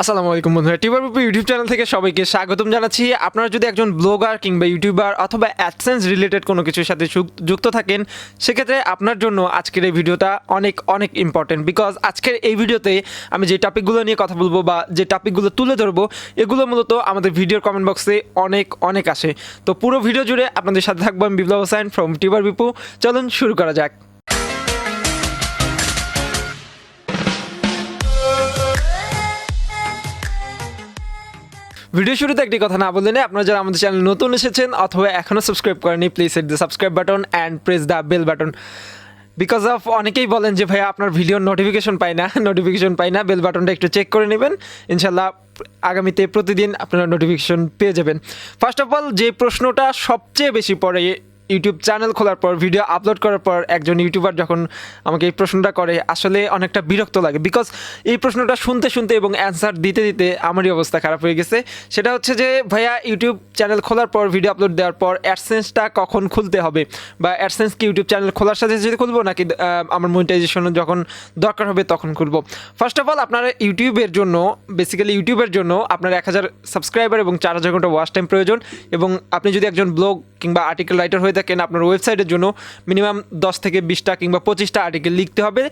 আসসালামু আলাইকুম বন্ধুরা, TUBER ইউটিউব চ্যানেল থেকে সবাইকে স্বাগতম জানাচ্ছি। আপনারা যদি একজন ব্লগার কিংবা ইউটিউবার অথবা অ্যাডসেন্স রিলেটেড কোনো কিছুর সাথে যুক্ত থাকেন, সেক্ষেত্রে আপনার জন্য আজকের এই ভিডিওটা অনেক অনেক ইম্পর্টেন্ট। বিকজ আজকের এই ভিডিওতে আমি যে টপিকগুলো নিয়ে কথা বলবো বা যে টপিকগুলো তুলে ধরবো, এগুলো মূলত আমাদের ভিডিওর কমেন্ট বক্সে অনেক আসে। তো পুরো ভিডিও জুড়ে আপনাদের সাথে থাকবো আমি বিপ্লব ফ্রম TUBERbipu। চলুন শুরু করা যাক। ভিডিও শুরুতে একটি কথা না বললে না, আপনারা যারা আমাদের চ্যানেল নতুন এসেছেন অথবা এখনও সাবস্ক্রাইব করেনি, please hit the subscribe button and press the bell button. Because of অনেকেই বলেন যে ভাইয়া আপনার ভিডিওর নোটিফিকেশন পাই না, বেল বাটনটা একটু চেক করে নেবেন। ইনশাল্লাহ আগামীতে প্রতিদিন আপনারা নোটিফিকেশন পেয়ে যাবেন। ফার্স্ট অফ অল, যে প্রশ্নটা সবচেয়ে বেশি পড়ে ইউটিউব চ্যানেল খোলার পর, ভিডিও আপলোড করার পর একজন ইউটিউবার যখন আমাকে এই প্রশ্নটা করে, আসলে অনেকটা বিরক্ত লাগে। বিকজ এই প্রশ্নটা শুনতে এবং অ্যান্সার দিতে আমারই অবস্থা খারাপ হয়ে গেছে। সেটা হচ্ছে যে ভাইয়া, ইউটিউব চ্যানেল খোলার পর, ভিডিও আপলোড দেওয়ার পর অ্যাডসেন্সটা কখন খুলতে হবে, বা অ্যাডসেন্স কি ইউটিউব চ্যানেল খোলার সাথে সাথে খুলবো নাকি আমার মনিটাইজেশন যখন দরকার হবে তখন খুলবো। ফার্স্ট অফ অল, আপনার ইউটিউবের জন্য আপনার 1000 সাবস্ক্রাইবার এবং 4000 ঘন্টা ওয়াচ টাইম প্রয়োজন। এবং আপনি যদি একজন ব্লগ কিংবা আর্টিকেল রাইটার হয়ে থাকেন, আপনার ওয়েবসাইটের জন্য মিনিমাম 10 থেকে 20টা কিংবা 25টা আর্টিকেল লিখতে হবে।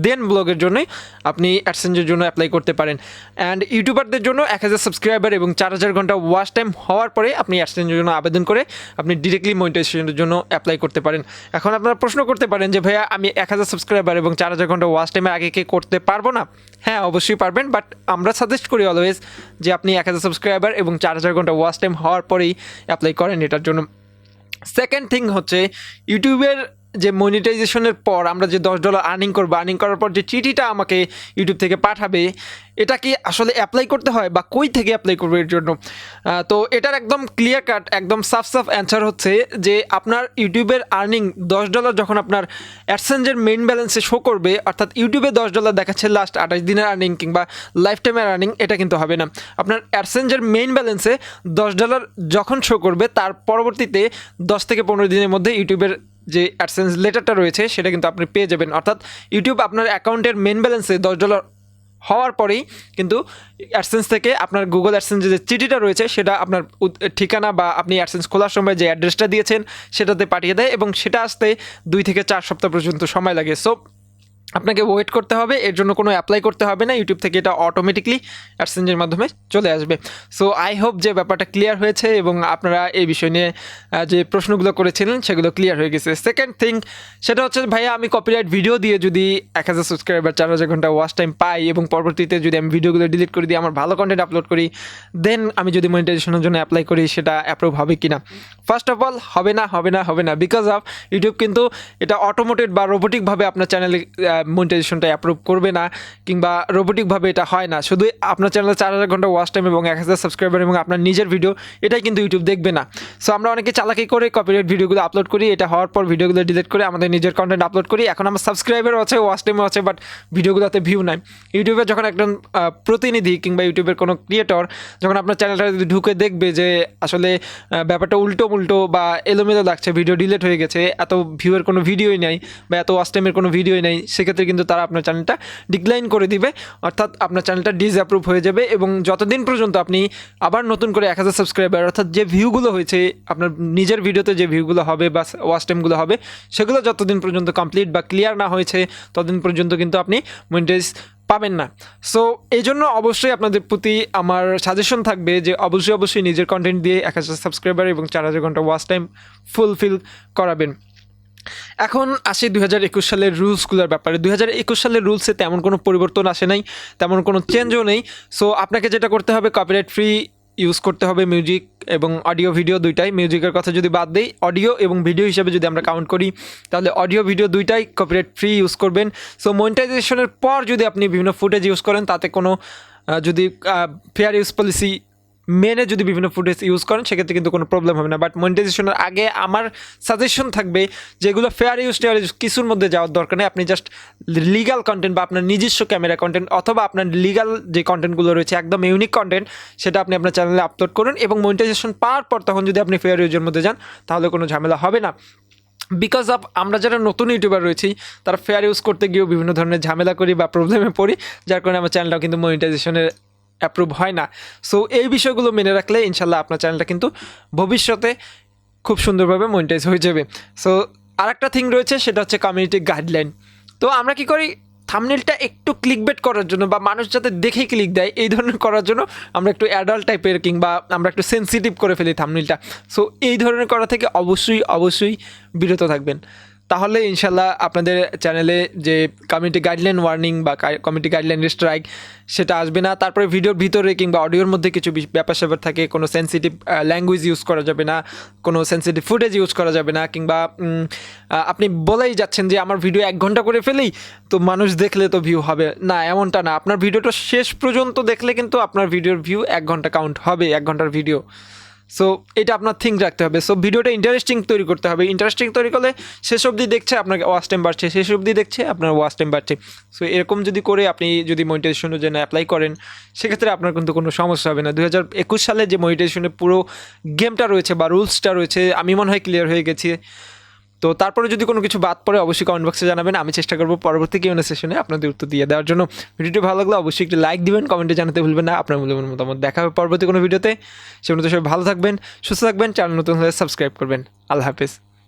দেন ব্লগের জন্যই আপনি অ্যাডসেন্সের জন্য অ্যাপ্লাই করতে পারেন। অ্যান্ড ইউটিউবারদের জন্য 1000 সাবস্ক্রাইবার এবং 4000 ঘন্টা ওয়াচ টাইম হওয়ার পরে আপনি অ্যাডসেন্সের জন্য আবেদন করে আপনি ডিরেক্টলি মনিটাইজেশনের জন্য অ্যাপ্লাই করতে পারেন। এখন আপনারা প্রশ্ন করতে পারেন যে ভাইয়া, আমি 1000 সাবস্ক্রাইবার এবং 4000 ঘন্টা ওয়াচ টাইমের আগে কি করতে পারবো না? হ্যাঁ, অবশ্যই পারবেন, বাট আমরা সাজেস্ট করি অলওয়েজ যে আপনি 1000 সাবস্ক্রাইবার এবং 4000 ঘন্টা ওয়াচ টাইম হওয়ার পরেই অ্যাপ্লাই করেন এটার জন্য। সেকেন্ড থিং হচ্ছে, ইউটিউবের যে মনিটাইজেশনের পর আমরা যে $10 আর্নিং করার পর যে চিঠিটা আমাকে ইউটিউব থেকে পাঠাবে, এটা কি আসলে অ্যাপ্লাই করতে হয় বা কই থেকে অ্যাপ্লাই করবে এর জন্য? তো এটার একদম ক্লিয়ার কাট, একদম সাফ অ্যান্সার হচ্ছে যে আপনার ইউটিউবের আর্নিং $10 যখন আপনার অ্যাডসেন্সের মেইন ব্যালেন্সে শো করবে, অর্থাৎ ইউটিউবে $10 দেখাচ্ছে লাস্ট 28 দিনের আর্নিং কিংবা লাইফ টাইমের আর্নিং, এটা কিন্তু হবে না। আপনার অ্যাডসেন্সের মেইন ব্যালেন্সে $10 যখন শো করবে, তার পরবর্তীতে 10 থেকে 15 দিনের মধ্যে ইউটিউবের যে অ্যাডসেন্স লেটারটা রয়েছে সেটা কিন্তু আপনি পেয়ে যাবেন। অর্থাৎ ইউটিউব আপনার অ্যাকাউন্টের মেইন ব্যালেন্সে $10 হওয়ার পরেই কিন্তু অ্যাডসেন্স থেকে আপনার গুগল অ্যাডসেন্সের যে চিঠিটা রয়েছে সেটা আপনার ঠিকানা বা আপনি অ্যাডসেন্স খোলার সময় যে অ্যাড্রেসটা দিয়েছেন সেটাতে পাঠিয়ে দেয়, এবং সেটা আসতে 2 থেকে 4 সপ্তাহ পর্যন্ত সময় লাগে। সো আপনাকে ওয়েট করতে হবে, এর জন্য কোনো অ্যাপ্লাই করতে হবে না। ইউটিউব থেকে এটা অটোমেটিকলি অ্যাডসেন্সের মাধ্যমে চলে আসবে। সো আই হোপ যে ব্যাপারটা ক্লিয়ার হয়েছে এবং আপনারা এই বিষয় নিয়ে যে প্রশ্নগুলো করেছিলেন সেগুলো ক্লিয়ার হয়ে গেছে। সেকেন্ড থিং, সেটা হচ্ছে ভাইয়া, আমি কপিরাইট ভিডিও দিয়ে যদি 1000 সাবস্ক্রাইবার 4000 ঘন্টা ওয়াচ টাইম পাই এবং পরবর্তীতে যদি আমি ভিডিওগুলো ডিলিট করে দিই, আমার ভালো কন্টেন্ট আপলোড করি, দেন আমি যদি মনিটাইজেশনের জন্য অ্যাপ্লাই করি, সেটা অ্যাপ্রুভ হবে কি না? ফার্স্ট অফ অল, হবে না, বিকজ অফ ইউটিউব কিন্তু এটা অটোমেটেড বা রোবোটিকভাবে আপনার চ্যানেলে মনিটাইজেশনটা অ্যাপ্রুভ করবে না, কিংবা রোবোটিকভাবে এটা হয় না। শুধু আপনার চ্যানেলে 4000 ঘন্টা ওয়াচ টাইম এবং 1000 সাবস্ক্রাইবার এবং আপনার নিজের ভিডিও, এটাই কিন্তু ইউটিউব দেখবে না। সো আমরা অনেকে চালাকি করে কপিরাইট ভিডিওগুলো আপলোড করি, এটা হওয়ার পর ভিডিওগুলো ডিলিট করে আমাদের নিজের কন্টেন্ট আপলোড করি। এখন আমার সাবস্ক্রাইবারও আছে, ওয়াচ টাইমও আছে, বাট ভিডিওগুলোতে ভিউ নাই। ইউটিউবে যখন একজন প্রতিনিধি কিংবা ইউটিউবের কোনো ক্রিয়েটর যখন আপনার চ্যানেলটা যদি ঢুকে দেখবে যে আসলে ব্যাপারটা উল্টো বা এলোমেলো লাগছে, ভিডিও ডিলিট হয়ে গেছে, এত ভিউয়ের কোনো ভিডিওই নাই বা এত ওয়াচ টাইমের কোনো ভিডিওই নাই, সেক্ষেত্রে কিন্তু তারা আপনার চ্যানেলটা ডিক্লাইন করে দিবে, অর্থাৎ আপনার চ্যানেলটা ডিসঅ্যাপ্রুভ হয়ে যাবে। এবং যতদিন পর্যন্ত আপনি আবার নতুন করে 1000 সাবস্ক্রাইবার, অর্থাৎ যে ভিউগুলো হয়েছে আপনার নিজের ভিডিওতে, যে ভিউগুলো হবে বা ওয়াচ টাইমগুলো হবে, সেগুলো যতদিন পর্যন্ত কমপ্লিট বা ক্লিয়ার না হয়েছে ততদিন পর্যন্ত কিন্তু আপনি মনিটাইজ পাবেন না। সো এই জন্য অবশ্যই আপনাদের প্রতি আমার সাজেশন থাকবে যে অবশ্যই নিজের কন্টেন্ট দিয়ে 1000 সাবস্ক্রাইবার এবং 4000 ঘন্টা ওয়াচ টাইম ফুলফিল করাবেন। এখন আসি 2021 সালের রুলসগুলোর ব্যাপারে। 2021 সালের রুলসে তেমন কোনো পরিবর্তন আসে নাই, তেমন কোনো চেঞ্জও নেই। সো আপনাকে যেটা করতে হবে, কপিরাইট ফ্রি ইউজ করতে হবে মিউজিক এবং অডিও ভিডিও দুইটাই। মিউজিকের কথা যদি বাদ দেই, অডিও এবং ভিডিও হিসেবে যদি আমরা কাউন্ট করি, তাহলে অডিও ভিডিও দুইটাই কপিরাইট ফ্রি ইউজ করবেন। সো মনিটাইজেশনের পর যদি আপনি বিভিন্ন ফুটেজ ইউজ করেন, তাতে কোনো যদি ফেয়ার ইউজ পলিসি মেনে যদি বিভিন্ন ফুটেজ ইউজ করেন, সেক্ষেত্রে কিন্তু কোনো প্রবলেম হবে না। বাট মনিটাইজেশনের আগে আমার সাজেশন থাকবে যেগুলো ফেয়ার ইউজ কিছুর মধ্যে যাওয়ার দরকার নেই। আপনি জাস্ট লিগাল কন্টেন্ট বা আপনার নিজস্ব ক্যামেরা কন্টেন্ট অথবা আপনার লিগাল যে কন্টেন্টগুলো রয়েছে, একদম ইউনিক কন্টেন্ট, সেটা আপনি আপনার চ্যানেলে আপলোড করুন। এবং মনিটাইজেশন পাওয়ার পর তখন যদি আপনি ফেয়ার ইউজের মধ্যে যান, তাহলে কোনো ঝামেলা হবে না। বিকজ অফ আমরা যারা নতুন ইউটিউবার রয়েছি, তারা ফেয়ার ইউজ করতে গিয়েও বিভিন্ন ধরনের ঝামেলা করি বা প্রবলেমে পড়ি, যার কারণে আমার চ্যানেলটাও কিন্তু মনিটাইজেশনের অ্যাপ্রুভ হয় না। সো এই বিষয়গুলো মেনে রাখলে ইনশাল্লাহ আপনার চ্যানেলটা কিন্তু ভবিষ্যতে খুব সুন্দরভাবে মনিটাইজ হয়ে যাবে। সো আরেকটা থিং রয়েছে, সেটা হচ্ছে কমিউনিটি গাইডলাইন। তো আমরা কি করি, থাম্বনেলটা একটু ক্লিকবেট করার জন্য বা মানুষ যাতে দেখেই ক্লিক দেয় এই ধরনের করার জন্য আমরা একটু অ্যাডাল্ট টাইপের কিংবা আমরা একটু সেন্সিটিভ করে ফেলি থাম্বনেলটা। সো এই ধরনের করা থেকে অবশ্যই বিরত থাকবেন, তাহলে ইনশাল্লাহ আপনাদের চ্যানেলে যে কমিউনিটি গাইডলাইন ওয়ার্নিং বা কমিউনিটি গাইডলাইন স্ট্রাইক সেটা আসবে না। তারপরে ভিডিওর ভিতরে কিংবা অডিওর মধ্যে কিছু ব্যাপার স্যাপার থাকে, কোনো সেন্সিটিভ ল্যাঙ্গুয়েজ ইউজ করা যাবে না, কোনো সেন্সিটিভ ফুটেজ ইউজ করা যাবে না, কিংবা আপনি বলেই যাচ্ছেন যে আমার ভিডিও 1 ঘন্টা করে ফেলেই তো মানুষ দেখলে তো ভিউ হবে না, এমনটা না। আপনার ভিডিওটা শেষ পর্যন্ত দেখলে কিন্তু আপনার ভিডিওর ভিউ 1 ঘন্টা কাউন্ট হবে, 1 ঘন্টার ভিডিও। সো এটা আপনার থিঙ্ক রাখতে হবে। সো ভিডিওটা ইন্টারেস্টিং তৈরি করতে হবে, ইন্টারেস্টিং তৈরি করলে শেষ অবধি দেখছে আপনার ওয়াচ টাইম বাড়ছে, শেষ অবধি দেখছে আপনার ওয়াচ টাইম বাড়ছে। সো এরকম যদি করে আপনি যদি মনিটাইজেশনের জন্য অ্যাপ্লাই করেন সেক্ষেত্রে আপনার কিন্তু কোনো সমস্যা হবে না। 2021 সালে যে মনিটাইজেশনের পুরো গেমটা রয়েছে বা রুলসটা রয়েছে আমি মনে হয় ক্লিয়ার হয়ে গেছি। তো তারপরে যদি কোনো কিছু বাদ পড়ে অবশ্যই কমেন্ট বক্সে জানাবেন, আমি চেষ্টা করবো পরবর্তী Q&A সেশনে আপনাদের উত্তর দিয়ে দেওয়ার জন্য। ভিডিওটি ভালো লাগলে অবশ্যই একটি লাইক দিবেন, কমেন্টে জানাতে ভুলবেন না আপনার মূল্যবান মতামত। দেখা হবে পরবর্তী কোনো ভিডিওতে, সে মতো সবাই ভালো থাকবেন, সুস্থ থাকবেন, চ্যানেল নতুন হলে সাবস্ক্রাইব করবেন। আল্লাহ হাফেজ।